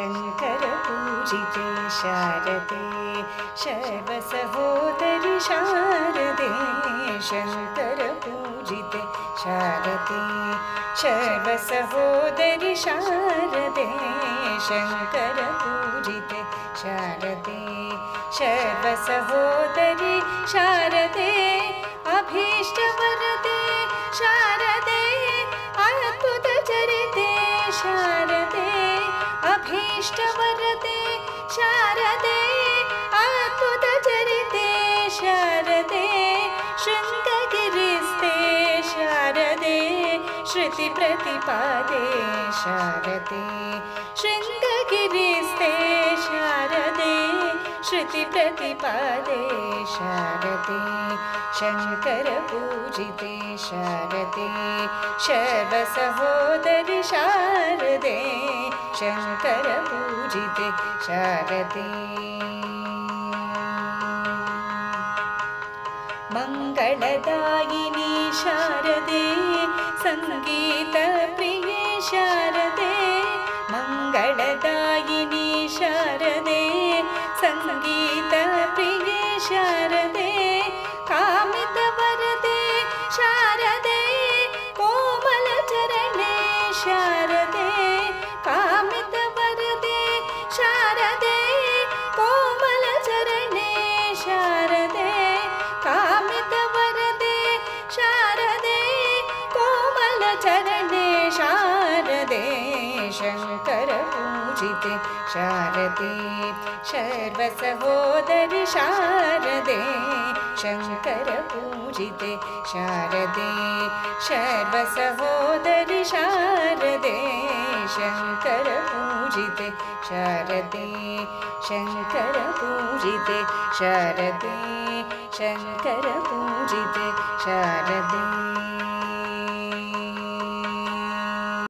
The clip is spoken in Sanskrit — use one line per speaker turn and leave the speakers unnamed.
शङ्करपूजिते शारदे सर्वसहोदरि शारदे शङ्करपूजिते शारदे सर्वसहोदरि शारदे शङ्करपूजिते शारदे सर्वसहोदरि शारदे अभीष्टवरदे शारदे अद्भुतचरिते शारदे अभीष्टवरदे शारदे अद्भुतचरिते शारदे शृङ्गगिरिस्ते शारदे श्रुतिप्रतिपादे शारदे शृङ्गगिरिस्ते शारदे श्रुतिप्रतिपादे शारदे शङ्करपूजिते शारदे सर्वसहोदरि शारदे शङ्करपूजिते शारदे मङ्गलदायिनी शारदे सङ्गीतप्रिये शारदे मङ्गलदायिनी शारदे सङ्गीतप्रिये शारदे कामितवरदे शारदे कोमलचरणे शारदे कामितवरदे शारदे कोमलचरणे शारदे कामितवरदे शारदे कोमलचरणे शारदे शङ्करपूजिते शारदे सर्वसहोदरि शारदे शङ्करपूजिते शारदे सर्वसहोदरि शारदे शङ्करपूजिते शारदे शङ्करपूजिते शारदे शङ्करपूजिते शारदे